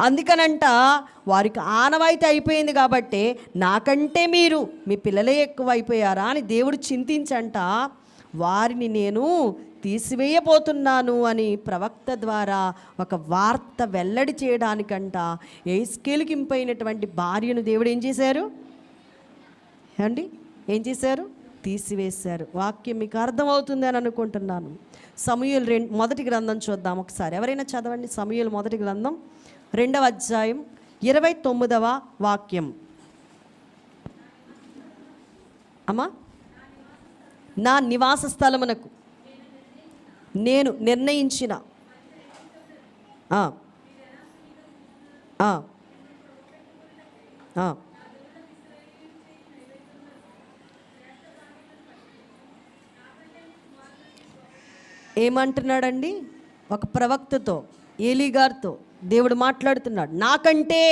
అందుకనంట వారికి ఆనవాయితీ అయిపోయింది కాబట్టి నాకంటే మీరు మీ పిల్లలే ఎక్కువ అయిపోయారా అని దేవుడు చింతించంట వారిని నేను తీసివేయబోతున్నాను అని ప్రవక్త ద్వారా ఒక వార్త వెల్లడి చేయడానికంట యెహెజ్కేలుకి ఇంపైనటువంటి భార్యను దేవుడు ఏం చేశారు అండి? ఏం చేశారు? తీసివేశారు. వాక్యం మీకు అర్థమవుతుంది అని అనుకుంటున్నాను. సమూయేలు మొదటి గ్రంథం చూద్దాం ఒకసారి. ఎవరైనా చదవండి. సమూయేలు మొదటి గ్రంథం 2వ అధ్యాయం 29వ వాక్యం. అమ్మా, నా నివాస స్థలమునకు నేను నిర్ణయించిన ఏమంటున్నాడండి? ఒక ప్రవక్తతో, ఏలీ గారితో దేవుడు మాట్లాడుతున్నాడు. నాకంటే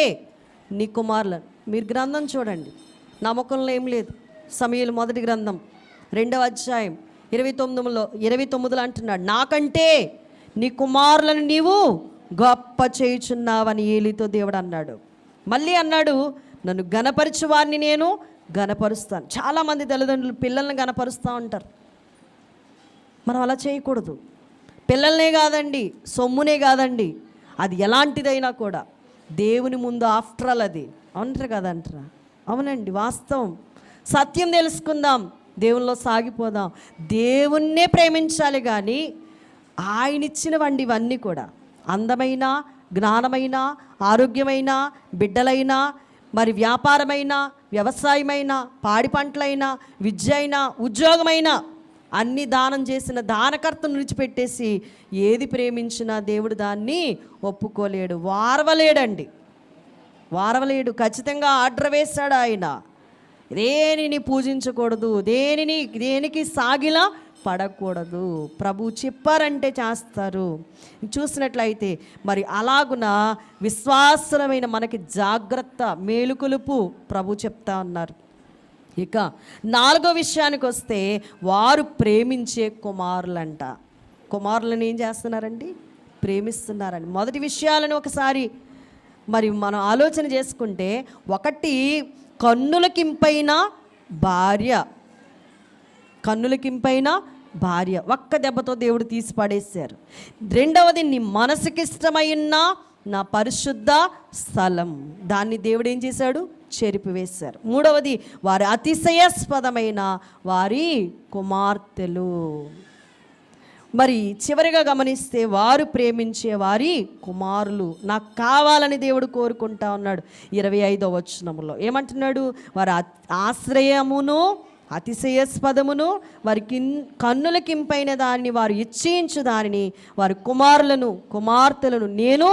నీ కుమారులను. మీరు గ్రంథం చూడండి, నమ్మకంలో ఏం లేదు. సమూయేలు మొదటి గ్రంథం 2వ అధ్యాయం 29లో అంటున్నాడు, నాకంటే నీ కుమారులను నీవు గొప్ప చేయుచున్నావని ఏలీతో దేవుడు అన్నాడు. మళ్ళీ అన్నాడు, నన్ను గణపరచు వారిని నేను గణపరుస్తాను. చాలామంది తల్లిదండ్రులు పిల్లల్ని గణపరుస్తూ ఉంటారు. మనం అలా చేయకూడదు. పిల్లల్నే కాదండి, సొమ్మునే కాదండి, అది ఎలాంటిదైనా కూడా దేవుని ముందు ఆఫ్టర్ ఆల్ అది అంటారు కదంటారా? అవునండి, వాస్తవం. సత్యం తెలుసుకుందాం, దేవునిలో సాగిపోదాం. దేవుణ్ణే ప్రేమించాలి కానీ ఆయన ఇచ్చినవండి ఇవన్నీ కూడా, అందమైన, జ్ఞానమైన, ఆరోగ్యమైన, బిడ్డలైనా, మరి వ్యాపారమైన, వ్యవసాయమైన, పాడి పంటలైనా, విద్య అయినా, ఉద్యోగమైనా అన్ని దానం చేసిన దానకర్తను విడిచిపెట్టేసి ఏది ప్రేమించినా దేవుడు దాన్ని ఒప్పుకోలేడు, వారవలేడు. ఖచ్చితంగా ఆర్డర్ వేశాడు ఆయన. దేనిని పూజించకూడదు, దేనికి సాగిలా పడకూడదు. ప్రభు చెప్పారంటే చేస్తారు. చూసినట్లయితే మరి అలాగున విశ్వాసమైన మనకి జాగ్రత్త, మేలుకొలుపు ప్రభు చెప్తా ఉన్నారు. ఇక 4వ విషయానికి వస్తే, వారు ప్రేమించే కుమారులంట. కుమారులను ఏం చేస్తున్నారండి? ప్రేమిస్తున్నారండి. మొదటి విషయాలను ఒకసారి మరి మనం ఆలోచన చేసుకుంటే, 1 కన్నులకింపైన భార్య ఒక్క దెబ్బతో దేవుడు తీసి పడేశారు. 2వది నీ మనసుకిష్టమైన నా పరిశుద్ధ స్థలం, దాన్ని దేవుడు ఏం చేశాడు? చెరిపివేశారు. 3వది వారి అతిశయాస్పదమైన వారి కుమార్తెలు. మరి చివరిగా గమనిస్తే, వారు ప్రేమించే వారి కుమారులు నాకు కావాలని దేవుడు కోరుకుంటా ఉన్నాడు. 25వ వచనంలో ఏమంటున్నాడు? వారి ఆశ్రయమును అతిశయాస్పదమును వారి కన్నులకింపైన దాన్ని వారు ఇచ్చేయించు దానిని వారి కుమార్తెలను నేను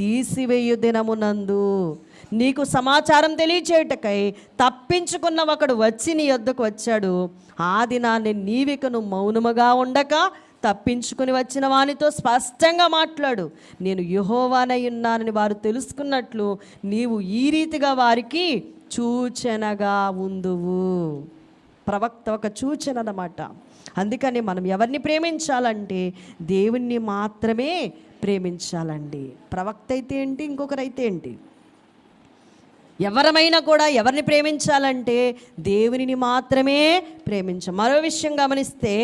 తీసివేయు దినమునందు నీకు సమాచారం తెలియచేయుటకై తప్పించుకున్న ఒకడు వచ్చి నీ యొద్దకు వచ్చాడు. ఆ దినాన్ని నీవికను మౌనముగా ఉండక తప్పించుకుని వచ్చిన వానితో స్పష్టంగా మాట్లాడు. నేను యెహోవానై ఉన్నానని వారు తెలుసుకున్నట్లు నీవు ఈ రీతిగా వారికి సూచనగా ఉందువు. ప్రవక్త ఒక సూచన అన్నమాట. అందుకని మనం ఎవరిని ప్రేమించాలంటే దేవుణ్ణి మాత్రమే ప్రేమించాలండి. ప్రవక్త అయితే ఏంటి, ఇంకొకరైతే ఏంటి, ఎవరమైనా కూడా ఎవరిని ప్రేమించాలంటే దేవునిని మాత్రమే ప్రేమించాలి. మరో విషయం గమనిస్తే,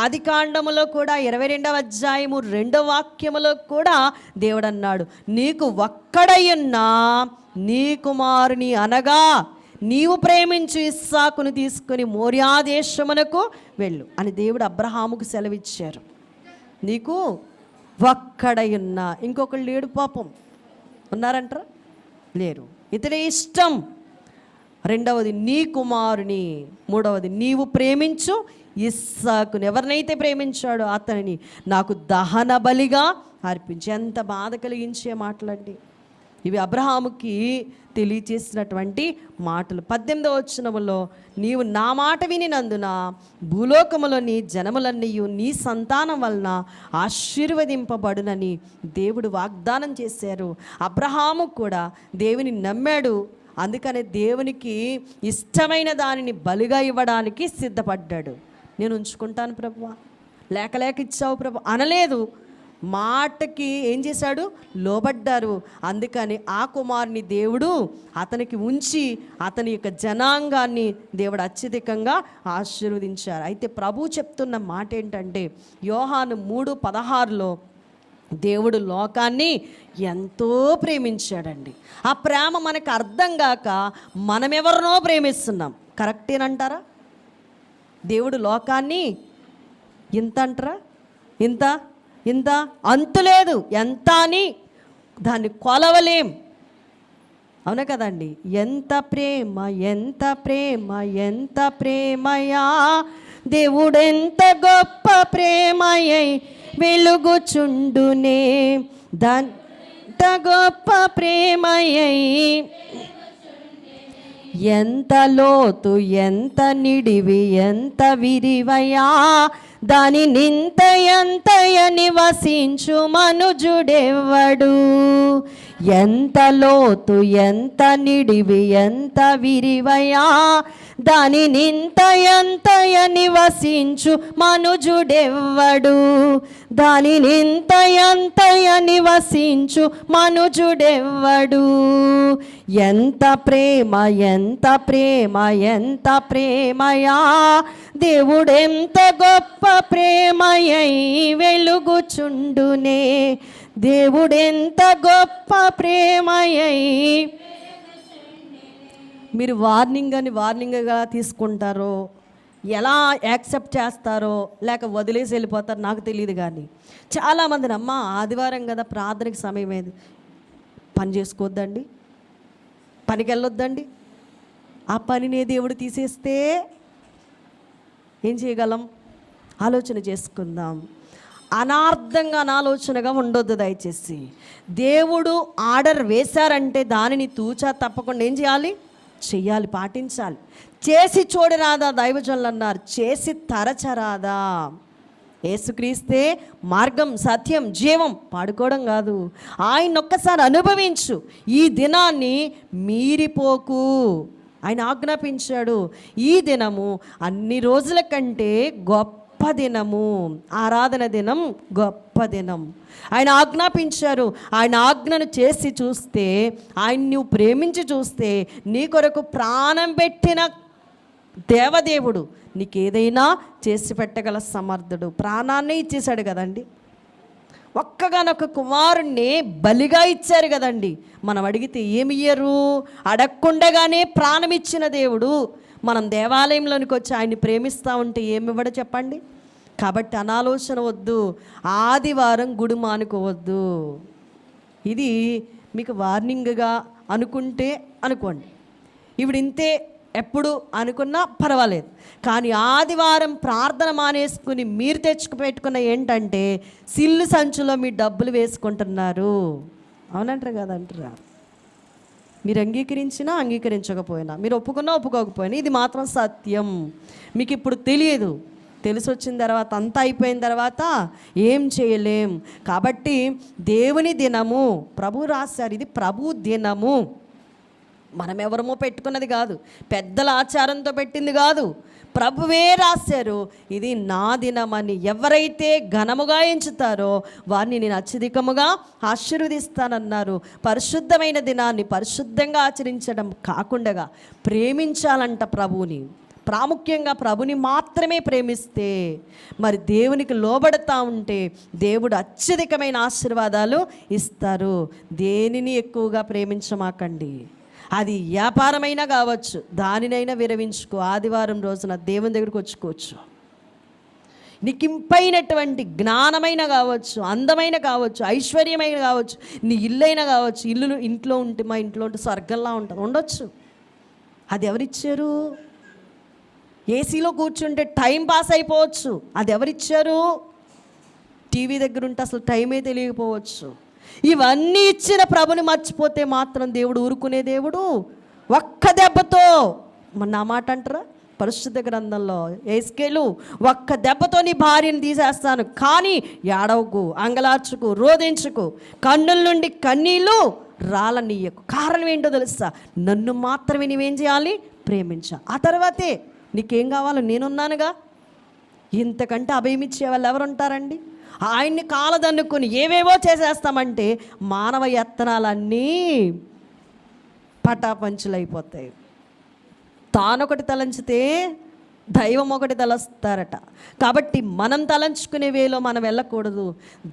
ఆదికాండములో కూడా 22వ అధ్యాయము 2వ వాక్యములో కూడా దేవుడు అన్నాడు, నీకు ఒక్కడయున్నా నీ కుమారుని అనగా నీవు ప్రేమించు ఇస్సాకును తీసుకుని మోరియా దేశమునకు వెళ్ళు అని దేవుడు అబ్రహాముకు సెలవిచ్చారు. నీకు ఒక్కడయున్నా, ఇంకొకళ్ళు లేడు పాపం, ఉన్నారంటారా? లేరు. ఇతడే ఇష్టం. 2వది నీ కుమారుని, 3వది నీవు ప్రేమించు ఇస్సాకుని. ఎవరినైతే ప్రేమించాడో అతనిని నాకు దహన బలిగా అర్పించి. ఎంత బాధ కలిగించే మాటలండి ఇవి. అబ్రహాముకి తెలియచేసినటువంటి మాటలు. 18వ వచనములో, నీవు నా మాట వినినందున భూలోకములో నీ జనములన్నీ నీ సంతానం వలన ఆశీర్వదింపబడునని దేవుడు వాగ్దానం చేశారు. అబ్రహాము కూడా దేవుని నమ్మాడు. అందుకనే దేవునికి ఇష్టమైన దానిని బలిగా ఇవ్వడానికి సిద్ధపడ్డాడు. నేను ఉంచుకుంటాను ప్రభువా, లేక ఇచ్చావు ప్రభు అనలేదు. మాటకి ఏం చేశాడు? లోబడ్డారు. అందుకని ఆ కుమారుని దేవుడు అతనికి ఉంచి అతని యొక్క జనాంగాన్ని దేవుడు అత్యధికంగా ఆశీర్వదించారు. అయితే ప్రభు చెప్తున్న మాట ఏంటంటే, యోహాను 3:16లో దేవుడు లోకాన్ని ఎంతో ప్రేమించాడండి. ఆ ప్రేమ మనకు అర్థం కాక మనమెవరినో ప్రేమిస్తున్నాం. కరెక్టేనంటారా? దేవుడు లోకాన్ని ఇంత అంటారా? ఇంత అంతులేదు, ఎంత అని దాన్ని కొలవలేం. అవునా కదండి? ఎంత ప్రేమయా దేవుడెంత గొప్ప ప్రేమయై వెలుగుచుండునే, దంత గొప్ప ప్రేమయై ఎంత లోతు ఎంత నిడివి ఎంత విరివయా దాని నింతయంతయ నివసించు మనుజుడెవ్వడు. ఎంత లోతు ఎంత నిడివి ఎంత విరివయా, దాని నింతయంతయ నివసించు మనుజుడెవ్వడు. దాని నింతయంతయ నివసించు మనుజుడెవ్వడు. ఎంత ప్రేమ ఎంత ప్రేమ ఎంత ప్రేమయా, దేవుడెంత గొప్ప ప్రేమయై వెలుగుచుండునే. దేవుడెంత గొప్ప ప్రేమయై. మీరు వార్నింగ్గా తీసుకుంటారో, ఎలా యాక్సెప్ట్ చేస్తారో, లేక వదిలేసి వెళ్ళిపోతారో నాకు తెలియదు. కానీ చాలామందిని అమ్మ ఆదివారం కదా ప్రార్థనకి సమయం ఏది, పని చేసుకోవద్దండి, పనికి వెళ్ళొద్దండి. ఆ పనిని దేవుడు తీసేస్తే ఏం చేయగలం? ఆలోచన చేసుకుందాం. అనార్థంగా అనాలోచనగా ఉండొద్దు దయచేసి. దేవుడు ఆర్డర్ వేశారంటే దానిని తూచా తప్పకుండా ఏం చేయాలి? చెయ్యాలి, పాటించాలి. చేసి చూడరాదా దైవజనులు అన్నారు, చేసి తరచరాదా. యేసుక్రీస్తే మార్గం సత్యం జీవం, పాడుకోవడం కాదు. ఆయన ఒక్కసారి అనుభవించు, ఈ దినాన్ని మీరిపోకు. ఆయన ఆజ్ఞాపించాడు, ఈ దినము అన్ని రోజుల కంటే గొప్ప దినము, ఆరాధన దినం గొప్ప దినం. ఆయన ఆజ్ఞాపించారు. ఆయన ఆజ్ఞను చేసి చూస్తే, ఆయన నువ్వు ప్రేమించి చూస్తే, నీ కొరకు ప్రాణం పెట్టిన దేవదేవుడు నీకేదైనా చేసి పెట్టగల సమర్థుడు. ప్రాణాన్ని ఇచ్చేశాడు కదండి, ఒక్కగానొక్క కుమారుణ్ణి బలిగా ఇచ్చారు కదండి. మనం అడిగితే ఏమి ఇయ్యరు? అడగకుండగానే ప్రాణం ఇచ్చిన దేవుడు మనం దేవాలయంలోనికి వచ్చి ఆయన్ని ప్రేమిస్తూ ఉంటే ఏమివ్వడు చెప్పండి? కాబట్టి అనాలోచన వద్దు, ఆదివారం గుడి మానుకోవద్దు. ఇది మీకు వార్నింగ్గా అనుకుంటే అనుకోండి, ఇవిడ ఇంతే ఎప్పుడు అనుకున్నా పర్వాలేదు. కానీ ఆదివారం ప్రార్థన మానేసుకుని మీరు పెట్టుకున్న ఏంటంటే సిల్లు సంచులో మీ డబ్బులు వేసుకుంటున్నారు. అవునంటారు కదంటారా? మీరు అంగీకరించినా అంగీకరించకపోయినా, మీరు ఒప్పుకున్నా ఒప్పుకోకపోయినా, ఇది మాత్రం సత్యం. మీకు ఇప్పుడు తెలియదు, తెలిసి వచ్చిన తర్వాత, అంతా అయిపోయిన తర్వాత ఏం చేయలేం. కాబట్టి దేవుని దినము, ప్రభు రాశారు, ఇది ప్రభు దినము. మనం ఎవరమో పెట్టుకున్నది కాదు, పెద్దల ఆచారంతో పెట్టింది కాదు, ప్రభువే రాశారు. ఇది నా దినమని ఎవరైతే ఘనముగా ఎంచుతారో వారిని నేను అత్యధికముగా ఆశీర్వదిస్తానన్నారు. పరిశుద్ధమైన దినాన్ని పరిశుద్ధంగా ఆచరించడం కాకుండా ప్రేమించాలంట ప్రభువుని. ప్రాముఖ్యంగా ప్రభుని మాత్రమే ప్రేమిస్తే, మరి దేవునికి లోబడతా ఉంటే దేవుడు అత్యధికమైన ఆశీర్వాదాలు ఇస్తారు. దేనిని ఎక్కువగా ప్రేమించమాకండి. అది వ్యాపారమైనా కావచ్చు, దానినైనా విరమించుకో. ఆదివారం రోజున దేవుని దగ్గరికి వచ్చుకోవచ్చు. నీకు ఇంపైనటువంటి జ్ఞానమైన కావచ్చు, అందమైన కావచ్చు, ఐశ్వర్యమైన కావచ్చు, నీ ఇల్లైనా కావచ్చు. ఇంట్లో ఉంటే, మా ఇంట్లో ఉంటే స్వర్గంలా ఉంటుంది, ఉండొచ్చు. అది ఎవరిచ్చారు? ఏసీలో కూర్చుంటే టైం పాస్ అయిపోవచ్చు, అది ఎవరిచ్చారు? టీవీ దగ్గర ఉంటే అసలు టైమే తెలియకపోవచ్చు. ఇవన్నీ ఇచ్చిన ప్రభుని మర్చిపోతే మాత్రం దేవుడు ఊరుకునే దేవుడు? ఒక్క దెబ్బతో, నా మాట అంటారా? పరిశుద్ధ గ్రంథంలో ఎస్కేలు, ఒక్క దెబ్బతో నీ భార్యను తీసేస్తాను, కానీ ఏడవకు, అంగలార్చుకు, రోధించుకు, కన్నుల నుండి కన్నీళ్ళు రాలనీయకు. కారణం ఏంటో తెలుసా? నన్ను మాత్రమే నీవేం చేయాలి? ప్రేమించా. ఆ తర్వాతే నీకేం కావాలో నేనున్నానుగా. ఇంతకంటే అభయమిచ్చే వాళ్ళు ఎవరుంటారండి? ఆయన్ని కాలదన్నుకొని ఏవేవో చేసేస్తామంటే మానవ యత్నాలన్నీ పటాపంచులైపోతాయి. తానొకటి తలంచితే దైవం ఒకటి తలస్తారట. కాబట్టి మనం తలంచుకునే వేలో మనం వెళ్ళకూడదు.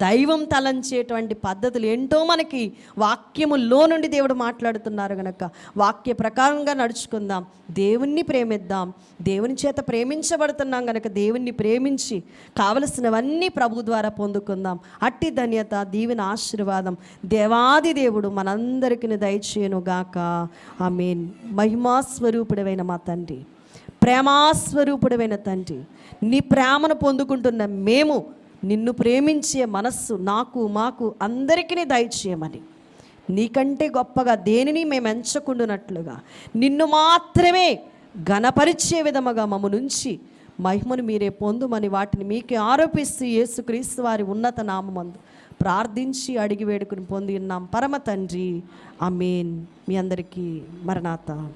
దైవం తలంచేటువంటి పద్ధతులు ఏంటో మనకి వాక్యములో నుండి దేవుడు మాట్లాడుతున్నారు కనుక వాక్య ప్రకారంగా నడుచుకుందాం, దేవుణ్ణి ప్రేమిద్దాం. దేవుని చేత ప్రేమించబడుతున్నాం కనుక దేవుణ్ణి ప్రేమించి కావలసినవన్నీ ప్రభు ద్వారా పొందుకుందాం. అట్టి ధన్యత, దీవెన, ఆశీర్వాదం దేవాది దేవుడు మనందరికీ దయచేయును గాక. ఆమేన్. మహిమాస్వరూపుడైన మా తండ్రి, ప్రేమాస్వరూపుడైన తండ్రి, నీ ప్రేమను పొందుకుంటున్న మేము నిన్ను ప్రేమించే మనస్సు నాకు, మాకు అందరికీ దయచేయమని, నీకంటే గొప్పగా దేనిని మేము ఎంచకుండునట్లుగా నిన్ను మాత్రమే ఘనపరిచే విధముగా మమ్మ నుంచి మహిమను మీరే పొందుమని వాటిని మీకే ఆరోపిస్తూ యేసుక్రీస్తు వారి ఉన్నత నామమందు ప్రార్థించి అడిగి వేడుకుని పొంది ఉన్నాం పరమ తండ్రి. ఆమేన్. మీ అందరికీ మరణాత.